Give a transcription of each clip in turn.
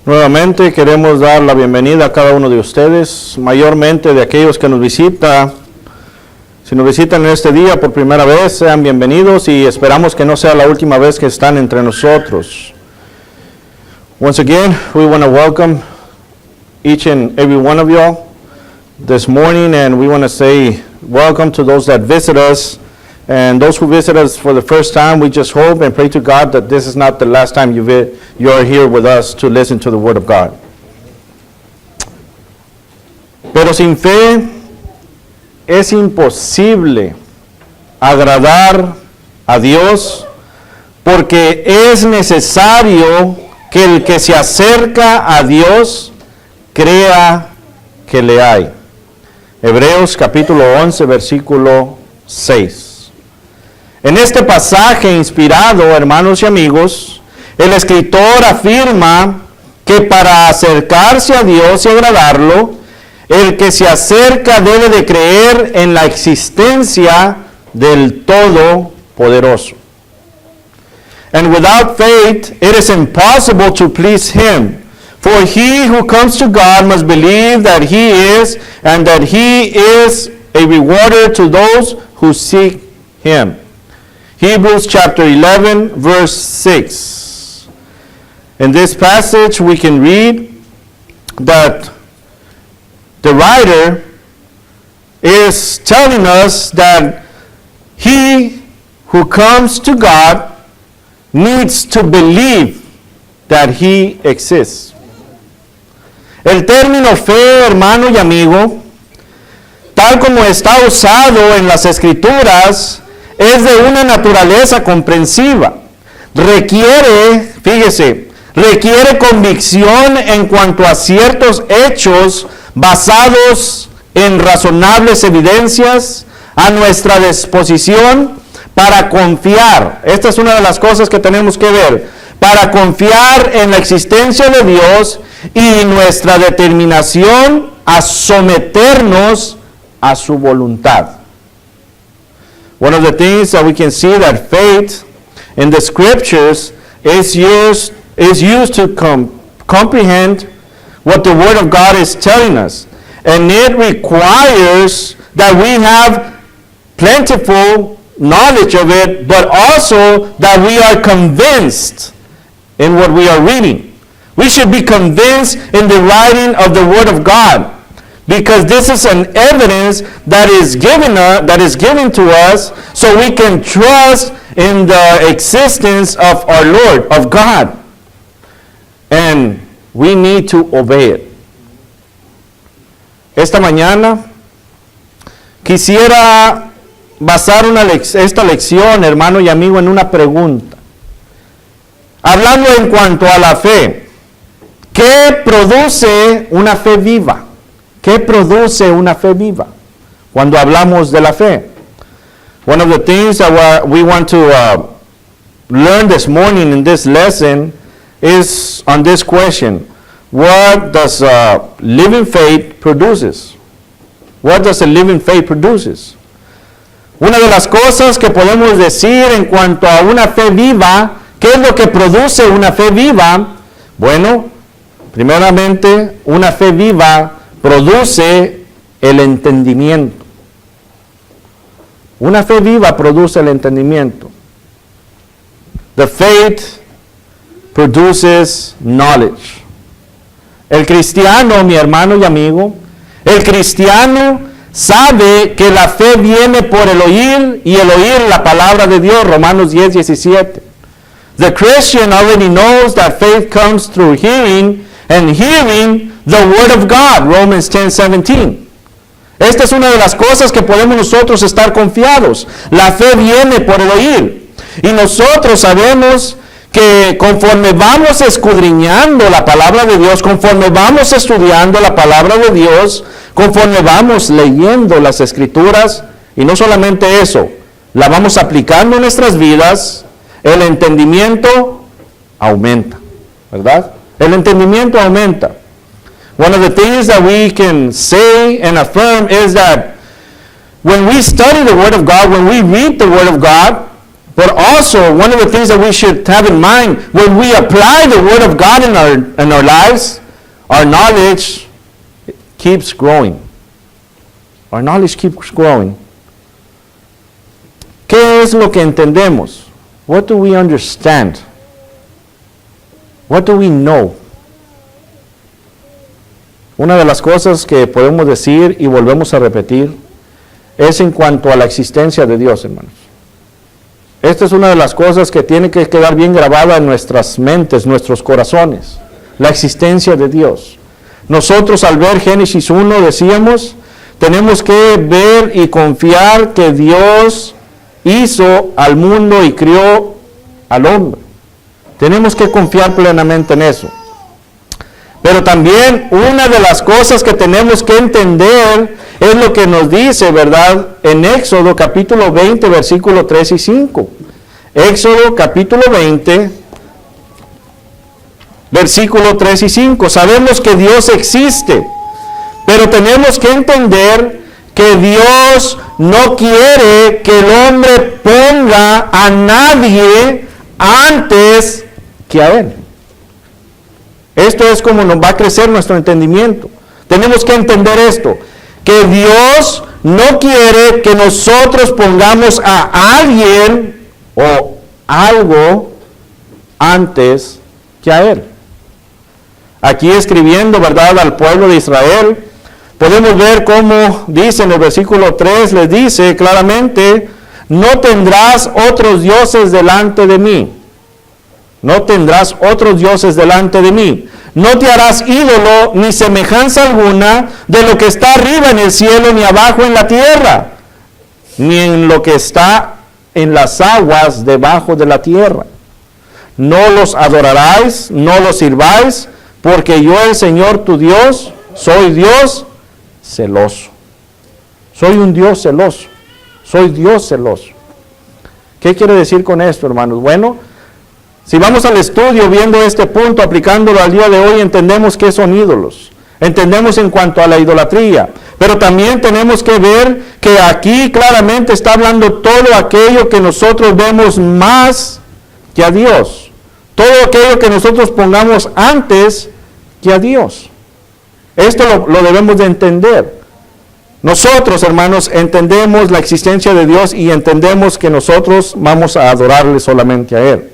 Nuevamente queremos dar la bienvenida a cada uno de ustedes, mayormente de aquellos que nos visitan. Si nos visitan en este día por primera vez, sean bienvenidos y esperamos que no sea la última vez que están entre nosotros. Once again, we want to welcome each and every one of y'all this morning, and we want to say welcome to those that visit us. And those who visit us for the first time, we just hope and pray to God that this is not the last time you are here with us to listen to the Word of God. Pero sin fe es imposible agradar a Dios, porque es necesario que el que se acerca a Dios crea que le hay. Hebreos capítulo 11, versículo 6. En este pasaje inspirado, hermanos y amigos, el escritor afirma que para acercarse a Dios y agradarlo, el que se acerca debe de creer en la existencia del Todopoderoso. And without faith, it is impossible to please Him. For he who comes to God must believe that He is, and that He is a rewarder to those who seek Him. Hebrews chapter 11, verse 6. In this passage, we can read that the writer is telling us that he who comes to God needs to believe that He exists. El término fe, hermano y amigo, tal como está usado en las Escrituras, es de una naturaleza comprensiva. Requiere convicción en cuanto a ciertos hechos basados en razonables evidencias a nuestra disposición para confiar. Esta es una de las cosas que tenemos que ver. Para confiar en la existencia de Dios y nuestra determinación a someternos a su voluntad. One of the things that we can see that faith in the scriptures is used to comprehend what the Word of God is telling us. And it requires that we have plentiful knowledge of it, but also that we are convinced in what we are reading. We should be convinced in the writing of the Word of God, because this is an evidence that is given to us so we can trust in the existence of our Lord, of God. And we need to obey it. Esta mañana quisiera basar esta lección, hermano y amigo, en una pregunta. Hablando en cuanto a la fe, ¿qué produce una fe viva? ¿Qué produce una fe viva? Cuando hablamos de la fe. One of the things that we want to learn this morning in this lesson is on this question. What does living faith produces? What does a living faith produces? Una de las cosas que podemos decir en cuanto a una fe viva, ¿qué es lo que produce una fe viva? Bueno, primeramente, una fe viva produce el entendimiento. Una fe viva produce el entendimiento. The faith produces knowledge. El cristiano, mi hermano y amigo, el cristiano sabe que la fe viene por el oír y el oír la palabra de Dios, Romanos 10:17. The Christian already knows that faith comes through hearing, and hearing the Word of God, Romans 10:17. Esta es una de las cosas que podemos nosotros estar confiados. La fe viene por el oír. Y nosotros sabemos que conforme vamos escudriñando la palabra de Dios, conforme vamos estudiando la palabra de Dios, conforme vamos leyendo las Escrituras, y no solamente eso, la vamos aplicando en nuestras vidas, el entendimiento aumenta, ¿verdad? El entendimiento aumenta. One of the things that we can say and affirm is that when we study the Word of God, when we read the Word of God, But also, one of the things that we should have in mind when we apply the Word of God in our lives, our knowledge keeps growing. Our knowledge keeps growing. ¿Qué es lo que entendemos? What do we understand? What do we know? Una de las cosas que podemos decir y volvemos a repetir es en cuanto a la existencia de Dios, hermanos. Esta es una de las cosas que tiene que quedar bien grabada en nuestras mentes, nuestros corazones. La existencia de Dios. Nosotros al ver Génesis 1 decíamos, tenemos que ver y confiar que Dios hizo al mundo y crió al hombre. Tenemos que confiar plenamente en eso. Pero también una de las cosas que tenemos que entender es lo que nos dice, ¿verdad? En Éxodo capítulo 20, versículo 3 y 5. Éxodo capítulo 20, versículo 3 y 5. Sabemos que Dios existe, pero tenemos que entender que Dios no quiere que el hombre ponga a nadie antes que a Él. Esto es como nos va a crecer nuestro entendimiento. Tenemos que entender esto, que Dios no quiere que nosotros pongamos a alguien o algo antes que a Él. Aquí escribiendo, ¿verdad?, al pueblo de Israel, podemos ver cómo dice en el versículo 3, les dice claramente, no tendrás otros dioses delante de mí. No tendrás otros dioses delante de mí. No te harás ídolo ni semejanza alguna de lo que está arriba en el cielo, ni abajo en la tierra, ni en lo que está en las aguas debajo de la tierra. No los adoraráis, no los sirváis, porque yo, el Señor tu Dios, soy Dios celoso. Soy un Dios celoso. Soy Dios celoso. ¿Qué quiere decir con esto, hermanos? Bueno, si vamos al estudio viendo este punto, aplicándolo al día de hoy, entendemos qué son ídolos. Entendemos en cuanto a la idolatría. Pero también tenemos que ver que aquí claramente está hablando todo aquello que nosotros vemos más que a Dios. Todo aquello que nosotros pongamos antes que a Dios. Esto lo debemos de entender. Nosotros, hermanos, entendemos la existencia de Dios y entendemos que nosotros vamos a adorarle solamente a Él.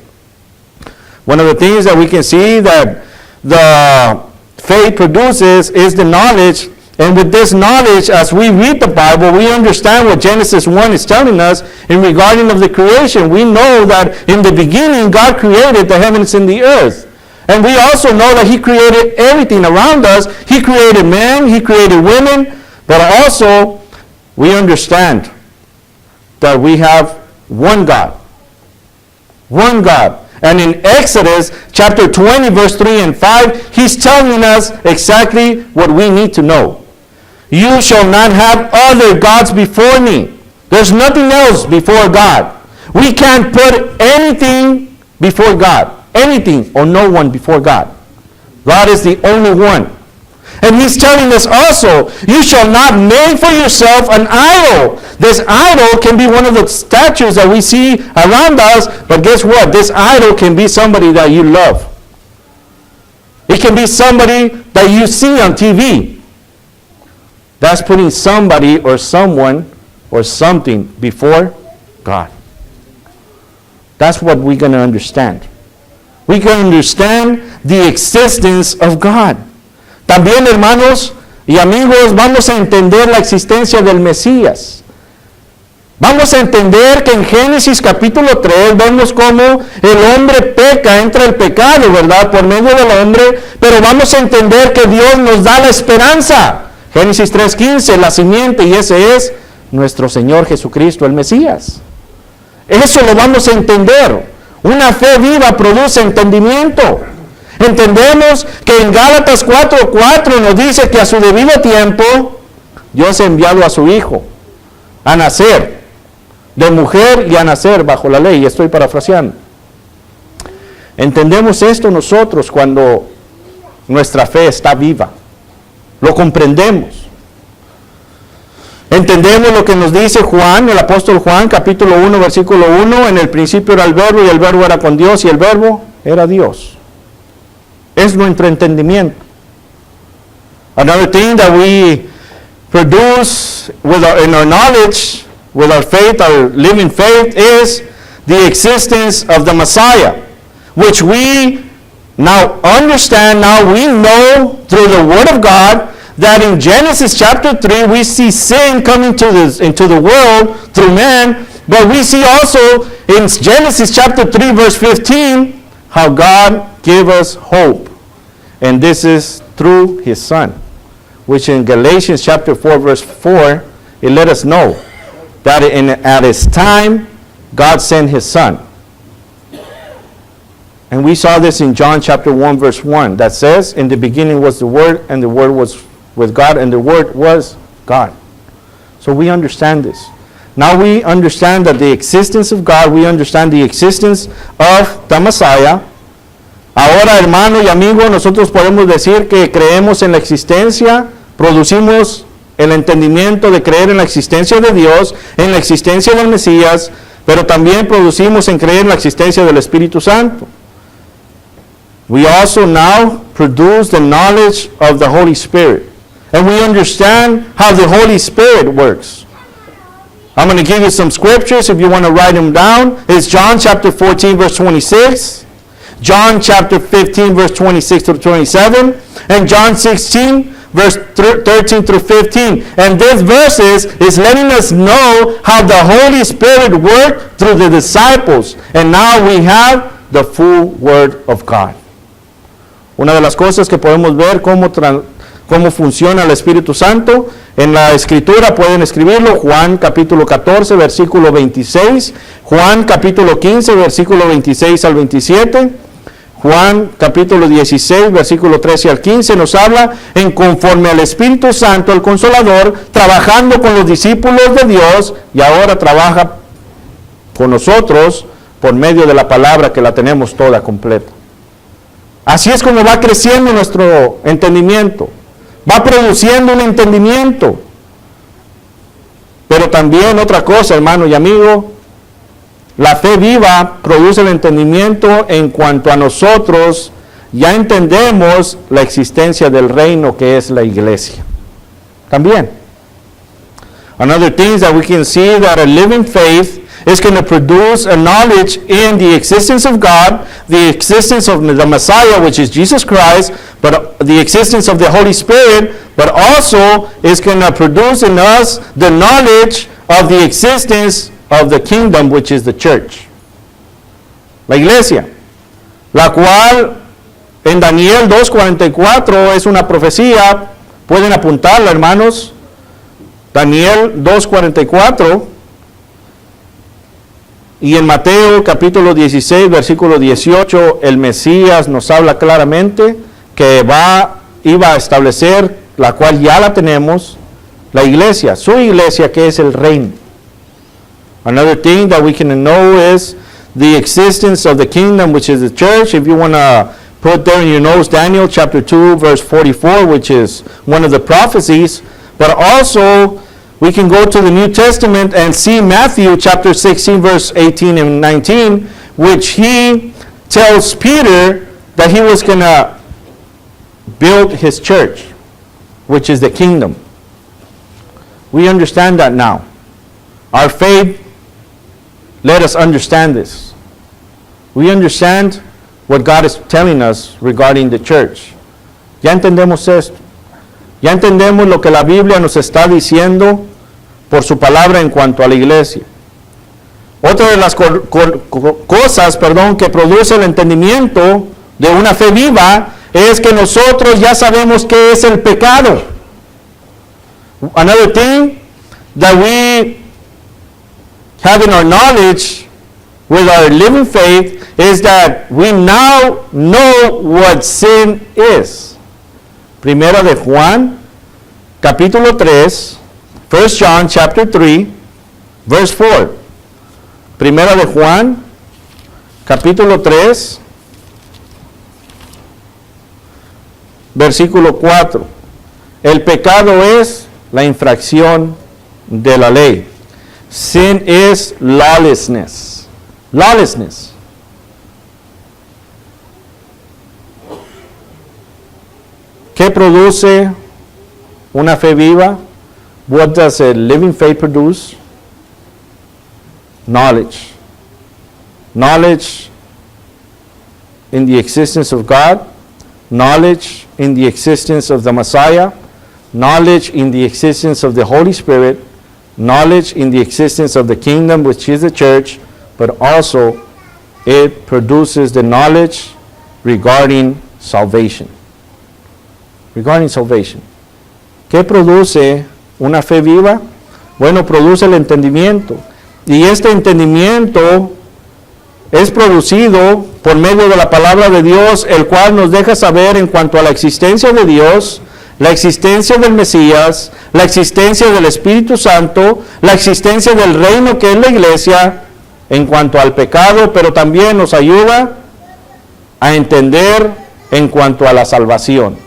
One of the things that we can see that the faith produces is the knowledge. And with this knowledge, as we read the Bible, we understand what Genesis 1 is telling us in regarding of the creation. We know that in the beginning, God created the heavens and the earth. And we also know that He created everything around us. He created men, He created women, but also we understand that we have one God. One God. And in Exodus chapter 20, verse 3 and 5, He's telling us exactly what we need to know. You shall not have other gods before me. There's nothing else before God. We can't put anything before God. Anything or no one before God. God is the only one. And He's telling us also, you shall not make for yourself an idol. This idol can be one of the statues that we see around us, but guess what? This idol can be somebody that you love. It can be somebody that you see on TV. That's putting somebody or someone or something before God. That's what we're going to understand. We can understand the existence of God. También, hermanos y amigos, vamos a entender la existencia del Mesías. Vamos a entender que en Génesis capítulo 3 vemos cómo el hombre peca, entra el pecado, ¿verdad? Por medio del hombre, pero vamos a entender que Dios nos da la esperanza. Génesis 3:15, la simiente, y ese es nuestro Señor Jesucristo, el Mesías. Eso lo vamos a entender. Una fe viva produce entendimiento. Entendemos que en Gálatas 4:4 nos dice que a su debido tiempo Dios ha enviado a su Hijo a nacer de mujer y a nacer bajo la ley. Estoy parafraseando. Entendemos esto nosotros cuando nuestra fe está viva. Lo comprendemos. Entendemos lo que nos dice Juan, el apóstol Juan, capítulo 1, versículo 1, en el principio era el verbo y el verbo era con Dios y el verbo era Dios. Es nuestro entendimiento. Another thing that we produce in our knowledge, with our faith, our living faith, is the existence of the Messiah, which we now understand, now we know through the Word of God, that in Genesis chapter 3, we see sin coming into the world through man, but we see also in Genesis chapter 3, verse 15, how God gave us hope. And this is through His Son, which in Galatians chapter 4, verse 4, it let us know that at His time, God sent His Son. And we saw this in John chapter 1, verse 1, that says, in the beginning was the Word, and the Word was with God, and the Word was God. So we understand this. Now we understand that the existence of God, we understand the existence of the Messiah. Ahora, hermano y amigo, nosotros podemos decir que creemos en la existencia, producimos el entendimiento de creer en la existencia de Dios, en la existencia del Mesías, pero también producimos en creer en la existencia del Espíritu Santo. We also now produce the knowledge of the Holy Spirit. And we understand how the Holy Spirit works. I'm going to give you some scriptures if you want to write them down. It's John chapter 14, verse 26. John chapter 15, verse 26 to 27. And John 16, verse 13 through 15. And this verses is letting us know how the Holy Spirit worked through the disciples. And now we have the full Word of God. Una de las cosas que podemos ver cómo funciona el Espíritu Santo, en la Escritura pueden escribirlo, Juan capítulo 14, versículo 26, Juan capítulo 15, versículo 26 al 27, Juan capítulo 16, versículo 13 al 15, nos habla en conforme al Espíritu Santo, el Consolador, trabajando con los discípulos de Dios, y ahora trabaja con nosotros por medio de la palabra que la tenemos toda completa. Así es como va creciendo nuestro entendimiento. Va produciendo un entendimiento. Pero también otra cosa, hermano y amigo, la fe viva produce el entendimiento en cuanto a nosotros ya entendemos la existencia del reino que es la iglesia. También. Another thing is that we can see that a living faith is going to produce a knowledge in the existence of God, the existence of the Messiah, which is Jesus Christ, but the existence of the Holy Spirit, but also is going to produce in us the knowledge of the existence of the kingdom, which is the church. La iglesia, la cual en Daniel 2:44 es una profecía, pueden apuntarla, hermanos. Daniel 2:44. Y en Mateo capítulo 16, versículo 18, el Mesías nos habla claramente que iba a establecer, la cual ya la tenemos, la iglesia, su iglesia que es el reino. Another thing that we can know is the existence of the kingdom, which is the church. If you want to put there in your notes, Daniel chapter 2, verse 44, which is one of the prophecies, but also we can go to the New Testament and see Matthew chapter 16, verse 18 and 19, which he tells Peter that he was going to build his church, which is the kingdom. We understand that now. Our faith let us understand this. We understand what God is telling us regarding the church. Ya entendemos esto. Ya entendemos lo que la Biblia nos está diciendo por su palabra en cuanto a la iglesia. Otra de las cosas, que produce el entendimiento de una fe viva es que nosotros ya sabemos qué es el pecado. Another thing that we have in our knowledge with our living faith is that we now know what sin is. Primera de Juan, capítulo 3, 1 John chapter 3, verse 4. Primera de Juan, capítulo 3, versículo 4. El pecado es la infracción de la ley. Sin is lawlessness. Lawlessness. ¿Qué produce una fe viva? What does a living faith produce? Knowledge. Knowledge in the existence of God, knowledge in the existence of the Messiah, knowledge in the existence of the Holy Spirit, knowledge in the existence of the kingdom, which is the church, but also it produces the knowledge regarding salvation. Regarding salvation. ¿Qué produce una fe viva? Bueno, produce el entendimiento. Y este entendimiento es producido por medio de la palabra de Dios, el cual nos deja saber en cuanto a la existencia de Dios, la existencia del Mesías, la existencia del Espíritu Santo, la existencia del reino que es la iglesia, en cuanto al pecado, pero también nos ayuda a entender en cuanto a la salvación.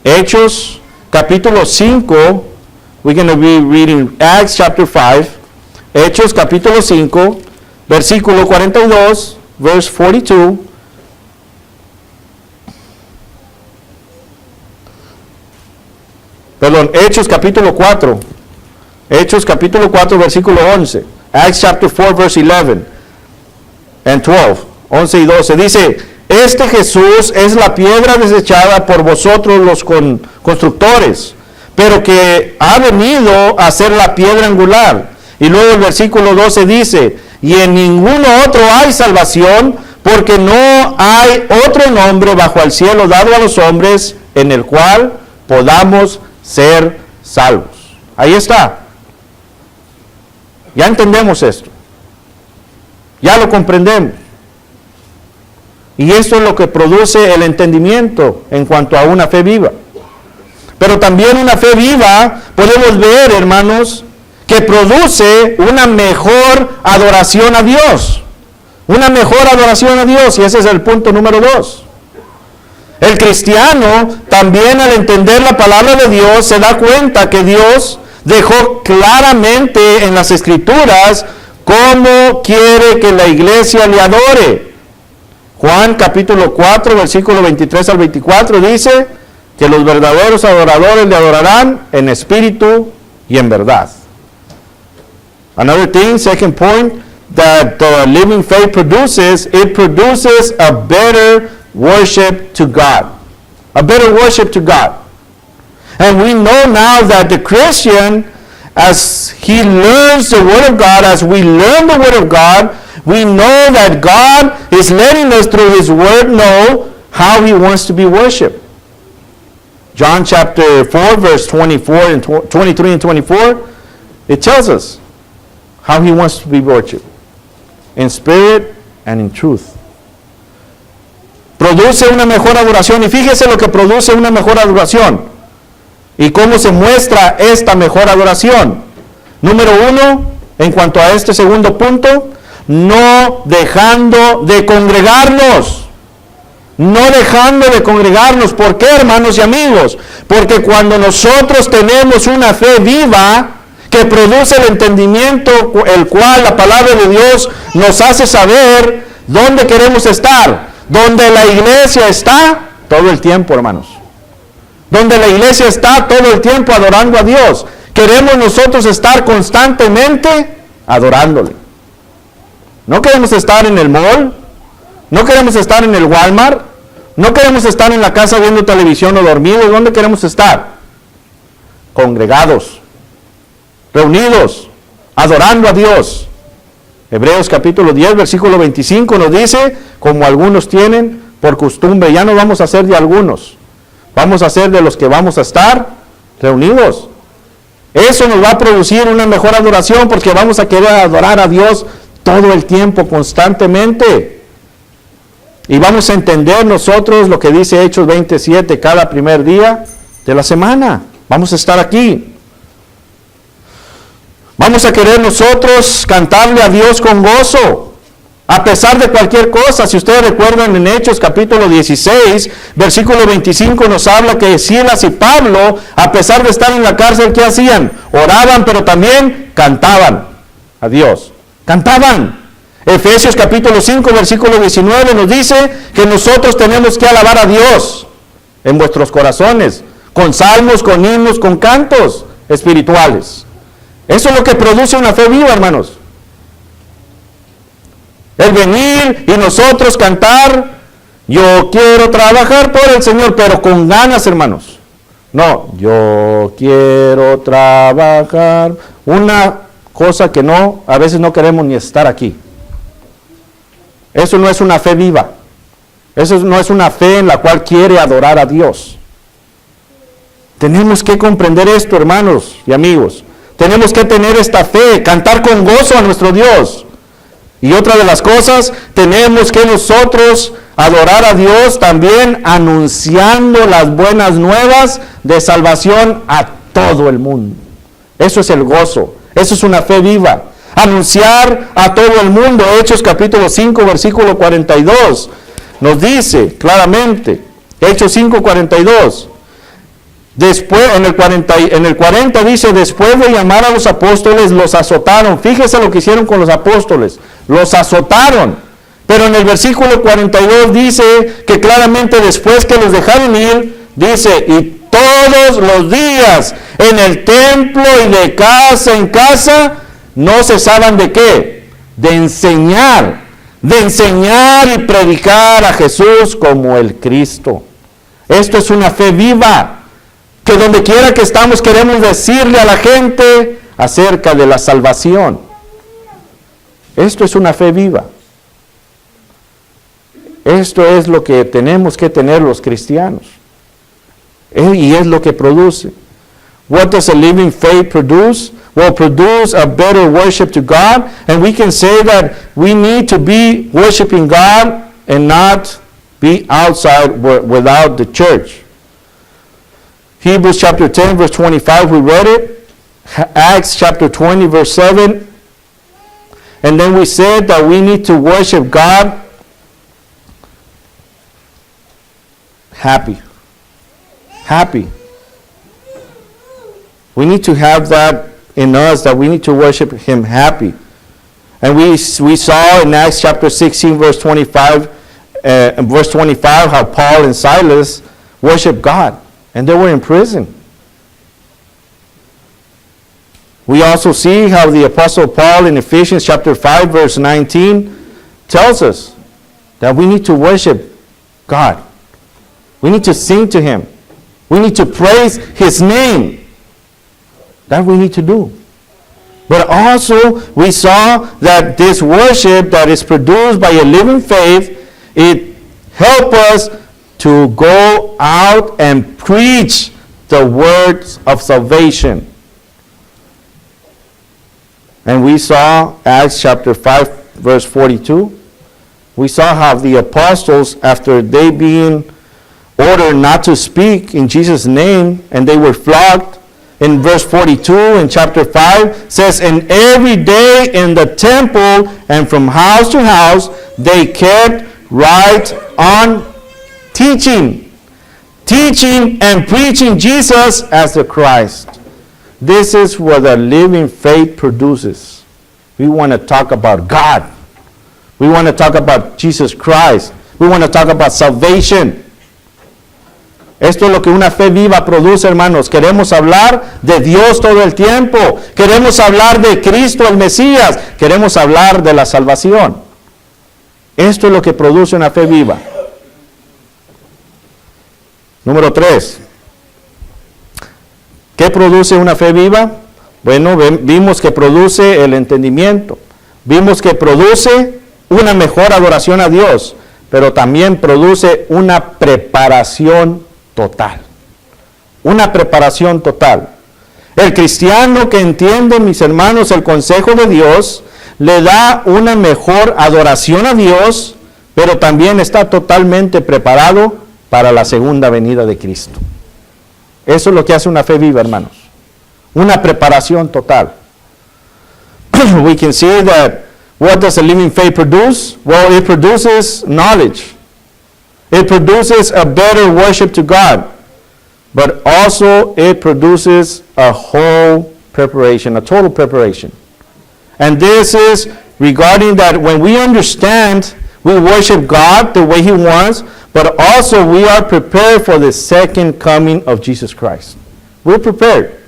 Hechos capítulo 5, we're going to be reading Acts chapter 5, Hechos capítulo 5, versículo 42, verse 42. Perdón, Hechos capítulo 4. Hechos capítulo 4, versículo 11. Acts chapter 4, verse 11 and 12. 11 y 12. Dice, este Jesús es la piedra desechada por vosotros los constructores, pero que ha venido a ser la piedra angular. Y luego el versículo 12 dice, y en ninguno otro hay salvación, porque no hay otro nombre bajo el cielo dado a los hombres en el cual podamos ser salvos. Ahí está. Ya entendemos esto. Ya lo comprendemos. Y esto es lo que produce el entendimiento en cuanto a una fe viva. Pero también una fe viva, podemos ver, hermanos, que produce una mejor adoración a Dios. Una mejor adoración a Dios. Y ese es el punto número 2. El cristiano también, al entender la palabra de Dios, se da cuenta que Dios dejó claramente en las Escrituras cómo quiere que la iglesia le adore. Juan capítulo 4, versículo 23 al 24 dice que los verdaderos adoradores le adorarán en espíritu y en verdad. Another thing, second point, that the living faith produces, it produces a better worship to God. A better worship to God. And we know now that the Christian, as he learns the Word of God, as we learn the Word of God, we know that God is letting us through His Word know how He wants to be worshipped. John chapter 4, verse 24 and 23 and 24, it tells us how He wants to be worshipped. In spirit and in truth. Produce una mejor adoración. Y fíjese lo que produce una mejor adoración. Y cómo se muestra esta mejor adoración. Número 1, en cuanto a este segundo punto, no dejando de congregarnos. No dejando de congregarnos. ¿Por qué, hermanos y amigos? Porque cuando nosotros tenemos una fe viva que produce el entendimiento, el cual la palabra de Dios nos hace saber dónde queremos estar. Donde la iglesia está todo el tiempo, hermanos. Donde la iglesia está todo el tiempo adorando a Dios. Queremos nosotros estar constantemente adorándole. No queremos estar en el mall. No queremos estar en el Walmart. No queremos estar en la casa viendo televisión o dormidos. ¿Dónde queremos estar? Congregados. Reunidos. Adorando a Dios. Hebreos capítulo 10, versículo 25 nos dice, como algunos tienen por costumbre, ya no vamos a ser de algunos, vamos a ser de los que vamos a estar reunidos. Eso nos va a producir una mejor adoración porque vamos a querer adorar a Dios todo el tiempo, constantemente. Y vamos a entender nosotros lo que dice Hechos 27 cada primer día de la semana. Vamos a estar aquí. Vamos a querer nosotros cantarle a Dios con gozo. A pesar de cualquier cosa, si ustedes recuerdan en Hechos capítulo 16, versículo 25 nos habla que Silas y Pablo, a pesar de estar en la cárcel, ¿qué hacían? Oraban, pero también cantaban a Dios. Cantaban. Efesios capítulo 5, versículo 19 nos dice que nosotros tenemos que alabar a Dios en vuestros corazones, con salmos, con himnos, con cantos espirituales. Eso es lo que produce una fe viva, hermanos. El venir y nosotros cantar, yo quiero trabajar por el Señor, pero con ganas, hermanos. No, yo quiero trabajar. Una cosa que no, a veces no queremos ni estar aquí. Eso no es una fe viva. Eso no es una fe en la cual quiere adorar a Dios. Tenemos que comprender esto, hermanos y amigos. Tenemos que tener esta fe, cantar con gozo a nuestro Dios. Y otra de las cosas, tenemos que nosotros adorar a Dios también anunciando las buenas nuevas de salvación a todo el mundo. Eso es el gozo, eso es una fe viva. Anunciar a todo el mundo. Hechos capítulo 5, versículo 42, nos dice claramente, Hechos 5, 42. Después, en el 40 dice, después de llamar a los apóstoles, los azotaron. Fíjese lo que hicieron con los apóstoles. Los azotaron. Pero en el versículo 42 dice que claramente después que los dejaron ir, dice, y todos los días en el templo y de casa en casa, no cesaban de qué? De enseñar y predicar a Jesús como el Cristo. Esto es una fe viva. Que donde quiera que estamos queremos decirle a la gente acerca de la salvación. Esto es una fe viva. Esto es lo que tenemos que tener los cristianos. Y es lo que produce. What does a living faith produce? Well, produce a better worship to God. And we can say that we need to be worshiping God and not be outside without the church. Hebrews chapter 10, verse 25, we read it. Acts chapter 20, verse 7. And then we said that we need to worship God happy. Happy. We need to have that in us, that we need to worship Him happy. And we saw in Acts chapter 16, verse 25, how Paul and Silas worshiped God. And they were in prison. We also see how the Apostle Paul in Ephesians chapter 5, verse 19 tells us that we need to worship God. We need to sing to Him. We need to praise His name. That we need to do. But also we saw that this worship that is produced by a living faith, it helps us to go out and preach the words of salvation. And we saw Acts chapter 5, verse 42. We saw how the apostles, after they being ordered not to speak in Jesus' name, and they were flogged, in verse 42 in chapter 5, says, and every day in the temple and from house to house, they kept right on teaching and preaching Jesus as the Christ. This is what a living faith produces. We want to talk about God. We want to talk about Jesus Christ. We want to talk about salvation. Esto es lo que una fe viva produce, hermanos. Queremos hablar de Dios todo el tiempo. Queremos hablar de Cristo el Mesías. Queremos hablar de la salvación. Esto es lo que produce una fe viva. Número 3. ¿Qué produce una fe viva? Bueno, vimos que produce el entendimiento. Vimos que produce una mejor adoración a Dios, pero también produce una preparación total. Una preparación total. El cristiano que entiende, mis hermanos, el consejo de Dios, le da una mejor adoración a Dios, pero también está totalmente preparado para la segunda venida de Cristo. Eso es lo que hace una fe viva, hermanos. Una preparación total. We can see that What does a living faith produce? Well, it produces knowledge. It produces a better worship to God. But also it produces a whole preparation, a total preparation. And this is regarding that when we understand, we worship God the way He wants, but also we are prepared for the second coming of Jesus Christ. We're prepared.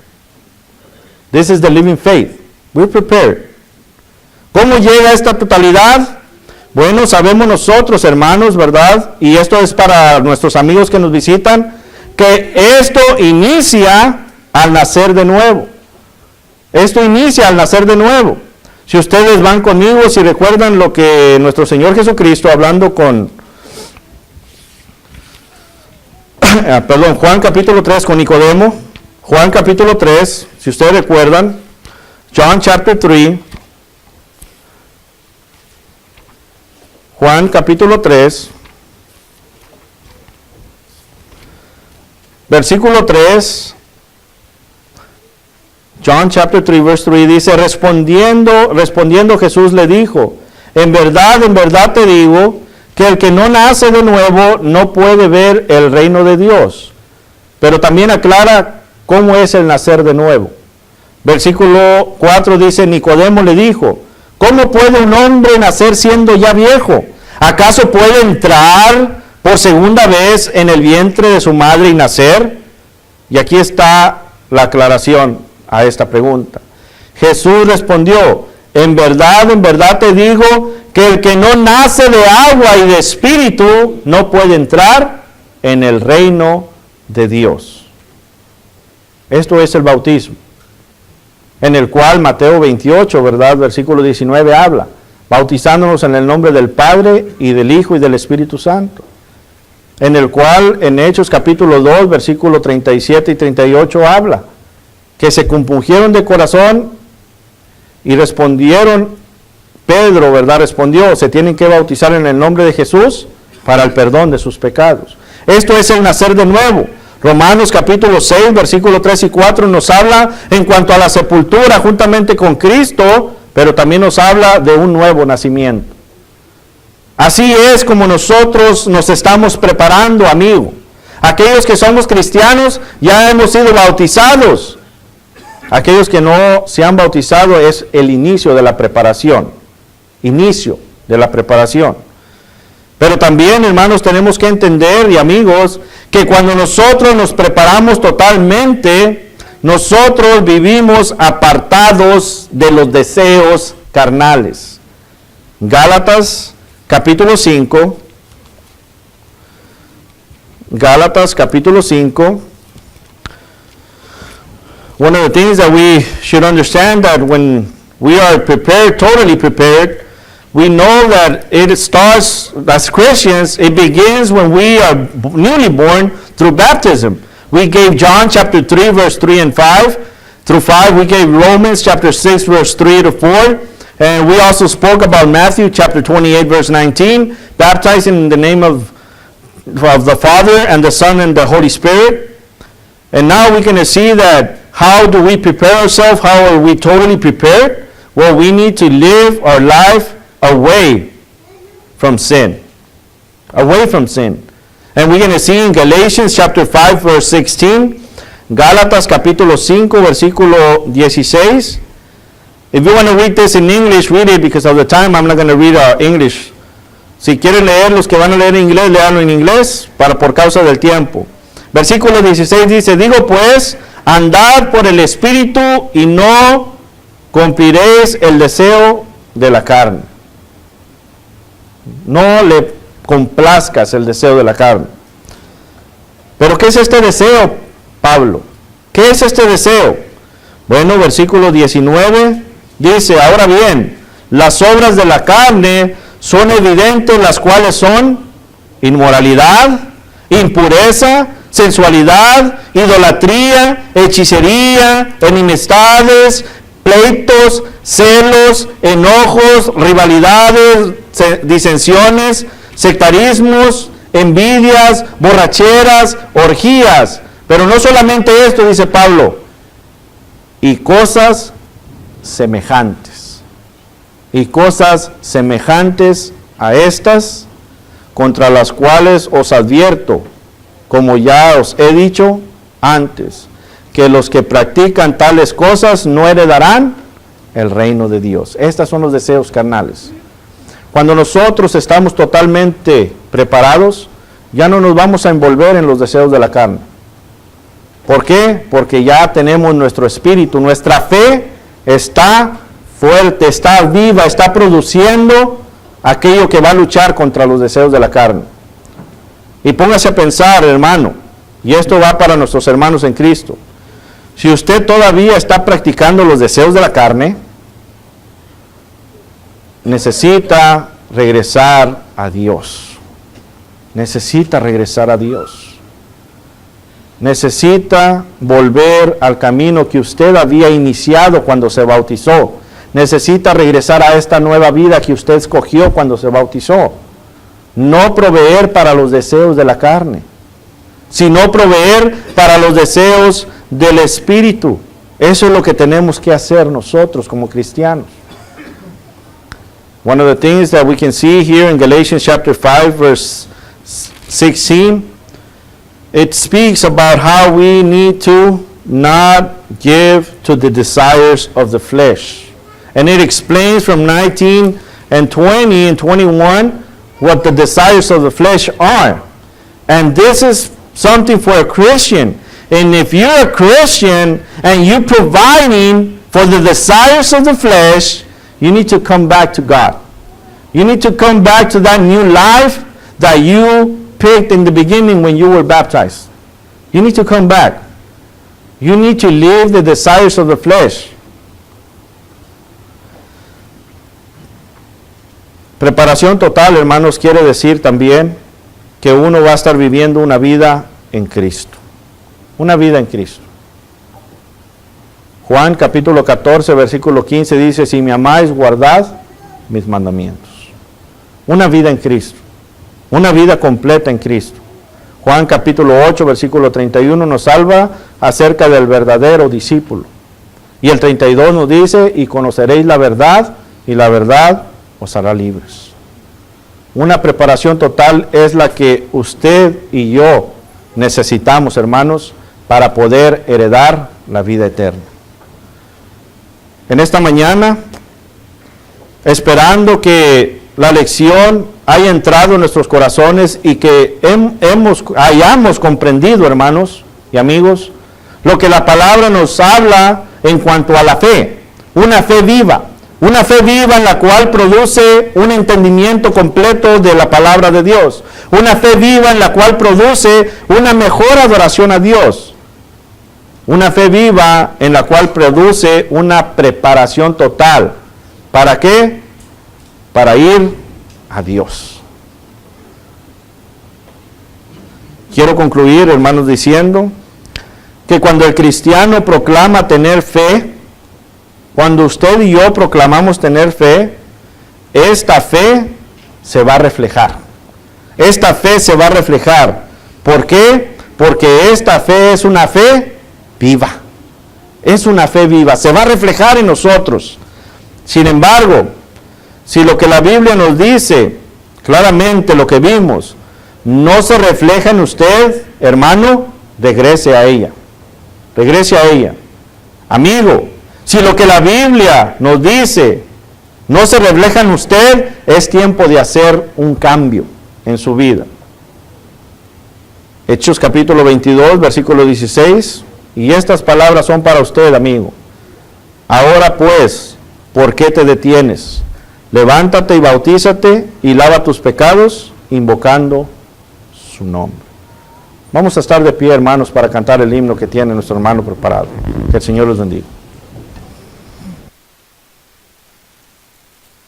This is the living faith. We're prepared. ¿Cómo llega esta totalidad? Bueno, sabemos nosotros, hermanos, ¿verdad? Y esto es para nuestros amigos que nos visitan, que esto inicia al nacer de nuevo. Esto inicia al nacer de nuevo. Si ustedes van conmigo, si recuerdan lo que nuestro Señor Jesucristo, hablando con, Juan capítulo 3 con Nicodemo, Juan capítulo 3, si ustedes recuerdan, John chapter 3, Juan capítulo 3, versículo 3, John chapter 3 verse 3 dice, respondiendo Jesús le dijo, en verdad te digo, que el que no nace de nuevo no puede ver el reino de Dios. Pero también aclara cómo es el nacer de nuevo. Versículo 4 dice, Nicodemo le dijo, ¿cómo puede un hombre nacer siendo ya viejo? ¿Acaso puede entrar por segunda vez en el vientre de su madre y nacer? Y aquí está la aclaración a esta pregunta. Jesús respondió, en verdad te digo que el que no nace de agua y de espíritu no puede entrar en el reino de Dios. Esto es el bautismo, en el cual Mateo 28, ¿verdad? Versículo 19 habla, bautizándonos en el nombre del Padre y del Hijo y del Espíritu Santo. En el cual en Hechos capítulo 2, versículo 37 y 38 habla, que se compungieron de corazón y respondieron, Pedro, ¿verdad? Respondió, se tienen que bautizar en el nombre de Jesús para el perdón de sus pecados. Esto es el nacer de nuevo. Romanos capítulo 6, versículo 3 y 4 nos habla en cuanto a la sepultura juntamente con Cristo, pero también nos habla de un nuevo nacimiento. Así es como nosotros nos estamos preparando, amigo. Aquellos que somos cristianos ya hemos sido bautizados. Aquellos que no se han bautizado es el inicio de la preparación. Inicio de la preparación. Pero también, hermanos, tenemos que entender, y amigos, que cuando nosotros nos preparamos totalmente, nosotros vivimos apartados de los deseos carnales. Gálatas capítulo 5. Gálatas capítulo 5. One of the things that we should understand that when we are prepared, totally prepared, we know that it starts, as Christians, it begins when we are newly born through baptism. We gave John chapter 3, verse 3 and 5 through 5. We gave Romans chapter 6, verse 3 to 4. And we also spoke about Matthew chapter 28, verse 19, baptizing in the name of the Father and the Son and the Holy Spirit. And now we can see that how do we prepare ourselves? How are we totally prepared? Well, we need to live our life away from sin. Away from sin. And we're going to see in Galatians chapter 5, verse 16, Gálatas capítulo 5, versículo 16. If you want to read this in English, read it, because of the time I'm not going to read English. Si quieren leer, los que van a leer en inglés, leanlo en inglés, por causa del tiempo. Versículo 16 dice, digo pues, andad por el Espíritu y no cumpliréis el deseo de la carne. No le complazcas el deseo de la carne. Pero ¿qué es este deseo, Pablo? ¿Qué es este deseo? Bueno, versículo 19 dice, ahora bien, las obras de la carne son evidentes, las cuales son inmoralidad, impureza, sensualidad, idolatría, hechicería, enemistades, pleitos, celos, enojos, rivalidades, disensiones, sectarismos, envidias, borracheras, orgías. Pero no solamente esto, dice Pablo, y cosas semejantes. y cosas semejantes a estas, contra las cuales os advierto, como ya os he dicho antes, que los que practican tales cosas no heredarán el reino de Dios. Estos son los deseos carnales. Cuando nosotros estamos totalmente preparados, ya no nos vamos a envolver en los deseos de la carne. ¿Por qué? Porque ya tenemos nuestro espíritu, nuestra fe está fuerte, está viva, está produciendo aquello que va a luchar contra los deseos de la carne. Y póngase a pensar, hermano, y esto va para nuestros hermanos en Cristo. Si usted todavía está practicando los deseos de la carne, necesita regresar a Dios. Necesita regresar a Dios. Necesita volver al camino que usted había iniciado cuando se bautizó. Necesita regresar a esta nueva vida que usted escogió cuando se bautizó. No proveer para los deseos de la carne, sino proveer para los deseos del Espíritu. Eso es lo que tenemos que hacer nosotros como cristianos. One of the things that we can see here in Galatians chapter 5 verse 16, it speaks about how we need to not give to the desires of the flesh. And it explains from 19 and 20 and 21 what the desires of the flesh are. And this is something for a Christian. And if you're a Christian and you're providing for the desires of the flesh, you need to come back to God. You need to come back to that new life that you picked in the beginning when you were baptized. You need to come back. You need to leave the desires of the flesh. Preparación total, hermanos, quiere decir también que uno va a estar viviendo una vida en Cristo. Una vida en Cristo. Juan capítulo 14, versículo 15 dice, si me amáis, guardad mis mandamientos. Una vida en Cristo. Una vida completa en Cristo. Juan capítulo 8, versículo 31 nos habla acerca del verdadero discípulo. Y el 32 nos dice, y conoceréis la verdad, y la verdad os hará libres. Una preparación total es la que usted y yo necesitamos, hermanos, para poder heredar la vida eterna. En esta mañana, esperando que la lección haya entrado en nuestros corazones y que hayamos comprendido, hermanos y amigos, lo que la palabra nos habla en cuanto a la fe. Una fe viva en la cual produce un entendimiento completo de la palabra de Dios. Una fe viva en la cual produce una mejor adoración a Dios. Una fe viva en la cual produce una preparación total. ¿Para qué? Para ir a Dios. Quiero concluir, hermanos, diciendo que cuando el cristiano proclama tener fe, cuando usted y yo proclamamos tener fe, esta fe se va a reflejar. Esta fe se va a reflejar. ¿Por qué? Porque esta fe es una fe viva. Es una fe viva. Se va a reflejar en nosotros. Sin embargo, si lo que la Biblia nos dice, claramente lo que vimos, no se refleja en usted, hermano, regrese a ella. Regrese a ella. Amigo, si lo que la Biblia nos dice no se refleja en usted, es tiempo de hacer un cambio en su vida. Hechos capítulo 22, versículo 16, y estas palabras son para usted, amigo. Ahora pues, ¿por qué te detienes? Levántate y bautízate y lava tus pecados, invocando su nombre. Vamos a estar de pie, hermanos, para cantar el himno que tiene nuestro hermano preparado. Que el Señor los bendiga.